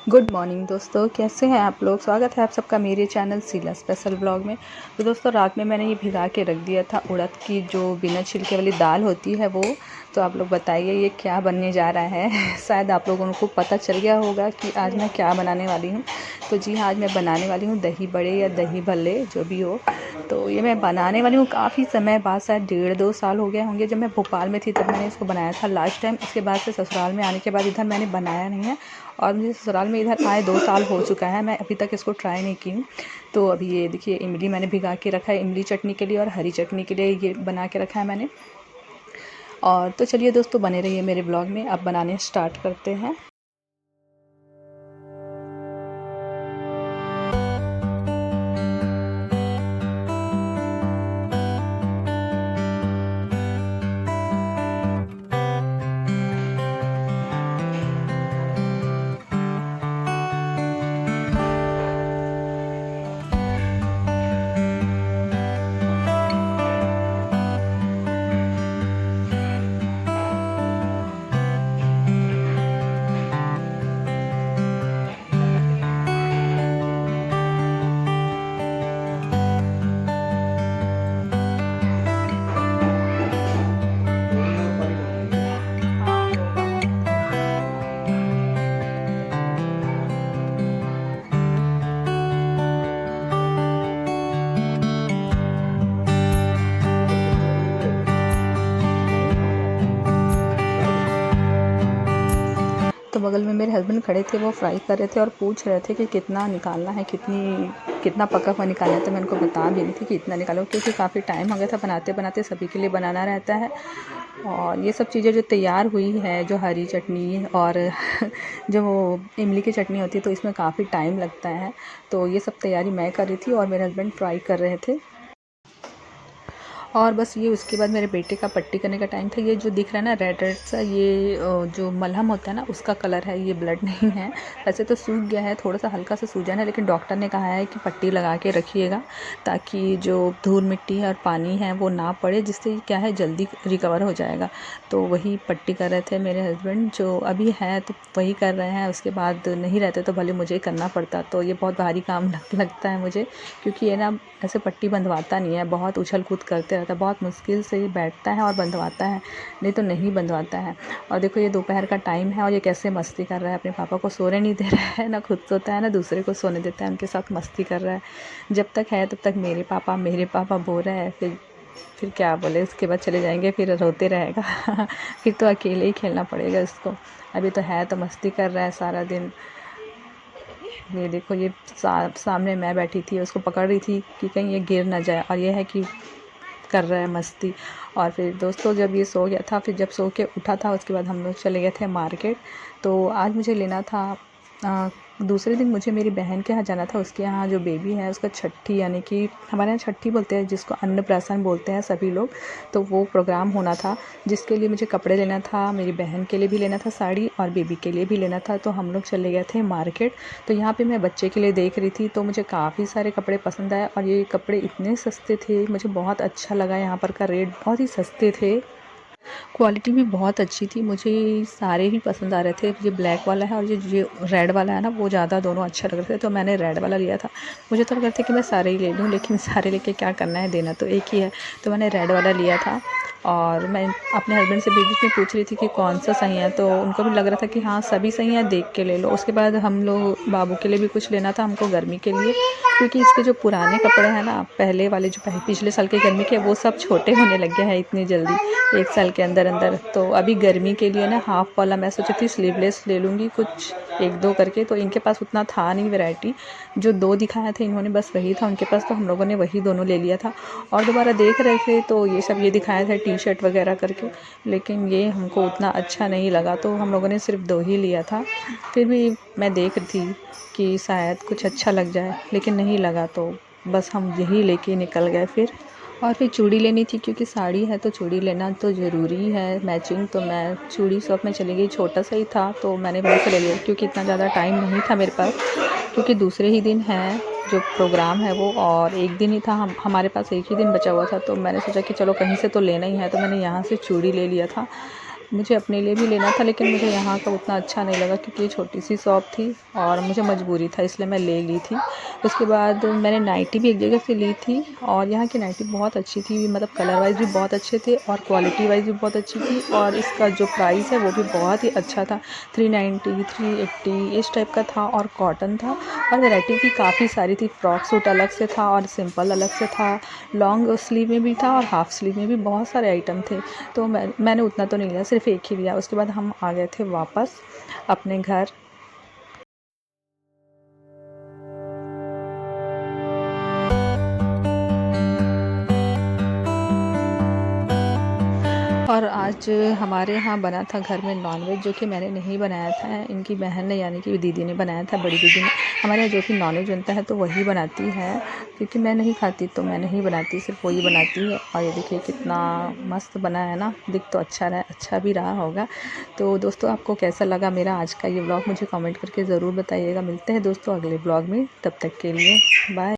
Good morning दोस्तों, कैसे हैं आप लोग। स्वागत है आप सबका मेरे चैनल शीला स्पेशल ब्लॉग में। तो दोस्तों रात में मैंने ये भिगा के रख दिया था उड़द की जो बिना छिलके वाली दाल होती है वो। तो आप लोग बताइए ये क्या बनने जा रहा है। शायद आप लोगों को पता चल गया होगा कि आज मैं क्या बनाने वाली हूँ। तो जी हाँ, आज मैं बनाने वाली हूँ दही बड़े या दही भल्ले जो भी हो। तो ये मैं बनाने वाली हूँ काफ़ी समय बाद, शायद 1.5-2 साल हो गए होंगे। जब मैं भोपाल में थी तब मैंने इसको बनाया था लास्ट टाइम। इसके बाद से ससुराल में आने के बाद इधर मैंने बनाया नहीं है, और मुझे ससुराल में इधर आए 2 साल हो चुका है, मैं अभी तक इसको ट्राई नहीं की हूँ। तो अभी ये देखिए इमली मैंने भिगा के रखा है, इमली चटनी के लिए और हरी चटनी के लिए ये बना के रखा है मैंने। और तो चलिए दोस्तों बने रहिए मेरे ब्लॉग में, अब बनाने स्टार्ट करते हैं। तो बगल में मेरे हस्बैंड खड़े थे, वो फ्राई कर रहे थे और पूछ रहे थे कि कितना निकालना है, कितना पका हुआ निकालना है। तो मैं उनको बता भी रही थी कि इतना निकालो, क्योंकि काफ़ी टाइम हो गया था बनाते बनाते, सभी के लिए बनाना रहता है। और ये सब चीज़ें जो तैयार हुई है, जो हरी चटनी और जो इमली की चटनी होती है, तो इसमें काफ़ी टाइम लगता है। तो ये सब तैयारी मैं कर रही थी और मेरे हस्बैंड फ्राई कर रहे थे। और बस ये उसके बाद मेरे बेटे का पट्टी करने का टाइम था। ये जो दिख रहा है ना रेड रेड सा, ये जो मलहम होता है ना उसका कलर है, ये ब्लड नहीं है। वैसे तो सूख गया है, थोड़ा सा हल्का सा सूजन है, लेकिन डॉक्टर ने कहा है कि पट्टी लगा के रखिएगा ताकि जो धूल मिट्टी है और पानी है वो ना पड़े, जिससे क्या है जल्दी रिकवर हो जाएगा। तो वही पट्टी कर रहे थे मेरे हस्बैंड, जो अभी है तो वही कर रहे हैं। उसके बाद नहीं रहते तो भले मुझे करना पड़ता, तो ये बहुत भारी काम लगता है मुझे, क्योंकि ये ना ऐसे पट्टी बंधवाता नहीं है, बहुत उछल कूद करते रहता है, बहुत मुश्किल से बैठता है और बंधवाता है, नहीं तो नहीं बंधवाता है। और देखो ये दोपहर का टाइम है और ये कैसे मस्ती कर रहा है, अपने पापा को सोने नहीं दे रहा है, ना खुद सोता है ना दूसरे को सोने देता है, उनके साथ मस्ती कर रहा है। जब तक है तब तक मेरे पापा बोल रहे हैं, फिर क्या बोले, उसके बाद चले जाएंगे फिर रोते रहेगा। फिर तो अकेले ही खेलना पड़ेगा इसको। अभी तो है तो मस्ती कर रहा है सारा दिन। ये देखो ये सामने मैं बैठी थी, उसको पकड़ रही थी कि कहीं ये गिर ना जाए, और ये है कि कर रहा है मस्ती। और फिर दोस्तों जब ये सो गया था, फिर जब सो के उठा था उसके बाद हम लोग चले गए थे मार्केट। तो आज मुझे लेना था दूसरे दिन मुझे मेरी बहन के यहाँ जाना था। उसके यहाँ जो बेबी है उसका छठी, यानी कि हमारे यहाँ छठी बोलते हैं जिसको अन्नप्राशन बोलते हैं सभी लोग। तो वो प्रोग्राम होना था, जिसके लिए मुझे कपड़े लेना था, मेरी बहन के लिए भी लेना था साड़ी और बेबी के लिए भी लेना था। तो हम लोग चले गए थे मार्केट। तो यहाँ पे मैं बच्चे के लिए देख रही थी, तो मुझे काफ़ी सारे कपड़े पसंद आए, और ये कपड़े इतने सस्ते थे, मुझे बहुत अच्छा लगा। यहाँ पर का रेट बहुत ही सस्ते थे, क्वालिटी भी बहुत अच्छी थी। मुझे सारे ही पसंद आ रहे थे, ये ब्लैक वाला है और ये रेड वाला है ना, वो ज़्यादा दोनों अच्छे लग रहे थे, तो मैंने रेड वाला लिया था। मुझे तो लग रहा था कि मैं सारे ही ले लूँ, लेकिन सारे लेके क्या करना है, देना तो एक ही है। तो मैंने रेड वाला लिया था। और मैं अपने हस्बैंड से बीच में पूछ रही थी कि कौन सा सही है, तो उनको भी लग रहा था कि हाँ सभी सही है, देख के ले लो। उसके बाद हम लोग बाबू के लिए भी कुछ लेना था हमको गर्मी के लिए, क्योंकि इसके जो पुराने कपड़े हैं ना, पहले वाले जो पिछले साल के गर्मी के, वो सब छोटे होने लग गए हैं इतनी जल्दी, 1 साल के अंदर अंदर। तो अभी गर्मी के लिए ना हाफ़ वाला मैं सोची थी स्लीवलेस ले लूँगी, कुछ 1-2 करके। तो इनके पास उतना था नहीं वैरायटी, जो 2 दिखाए थे इन्होंने बस वही था उनके पास, तो हम लोगों ने वही दोनों ले लिया था। और दोबारा देख रहे थे तो ये सब ये दिखाए थे टी शर्ट वगैरह करके, लेकिन ये हमको उतना अच्छा नहीं लगा, तो हम लोगों ने सिर्फ 2 ही लिया था। फिर भी मैं देख रही थी कि शायद कुछ अच्छा लग जाए, लेकिन नहीं लगा, तो बस हम यही लेके निकल गए फिर। और फिर चूड़ी लेनी थी, क्योंकि साड़ी है तो चूड़ी लेना तो ज़रूरी है मैचिंग। तो मैं चूड़ी शॉप में चली गई, छोटा सा ही था तो मैंने वहीं से ले लिया, क्योंकि इतना ज़्यादा टाइम नहीं था मेरे पास, क्योंकि दूसरे ही दिन है जो प्रोग्राम है वो, और एक दिन ही था, हमारे पास एक ही दिन बचा हुआ था। तो मैंने सोचा कि चलो कहीं से तो लेना ही है, तो मैंने यहाँ से चूड़ी ले लिया था। मुझे अपने लिए भी लेना था, लेकिन मुझे यहाँ का उतना अच्छा नहीं लगा क्योंकि ये छोटी सी शॉप थी और मुझे मजबूरी था, इसलिए मैं ले ली थी। उसके बाद मैंने नाइटी भी एक जगह से ली थी और यहाँ की नाइटी बहुत अच्छी थी, मतलब कलर वाइज भी बहुत अच्छे थे और क्वालिटी वाइज भी बहुत अच्छी थी और इसका जो प्राइस है वो भी बहुत ही अच्छा था। 390 380 इस टाइप का था और कॉटन था और वैरायटी भी काफ़ी सारी थी। फ्रॉक सूट अलग से था और सिंपल अलग से था, लॉन्ग स्लीव में भी था और हाफ स्लीव में भी बहुत सारे आइटम थे। तो मैंने उतना तो नहीं लिया, सिर्फ एक ही लिया। उसके बाद हम आ गए थे वापस अपने घर। और आज हमारे यहाँ बना था घर में नॉनवेज, जो कि मैंने नहीं बनाया था, इनकी बहन ने यानी कि दीदी ने बनाया था, बड़ी दीदी ने। हमारे यहाँ जो भी नॉनवेज बनता है तो वही बनाती है, क्योंकि मैं नहीं खाती तो मैं नहीं बनाती, सिर्फ वही बनाती है। और ये देखिए कितना मस्त बना है ना, दिख तो अच्छा भी रहा होगा। तो दोस्तों आपको कैसा लगा मेरा आज का ये ब्लॉग, मुझे कमेंट करके ज़रूर बताइएगा। मिलते हैं दोस्तों अगले ब्लॉग में, तब तक के लिए बाय।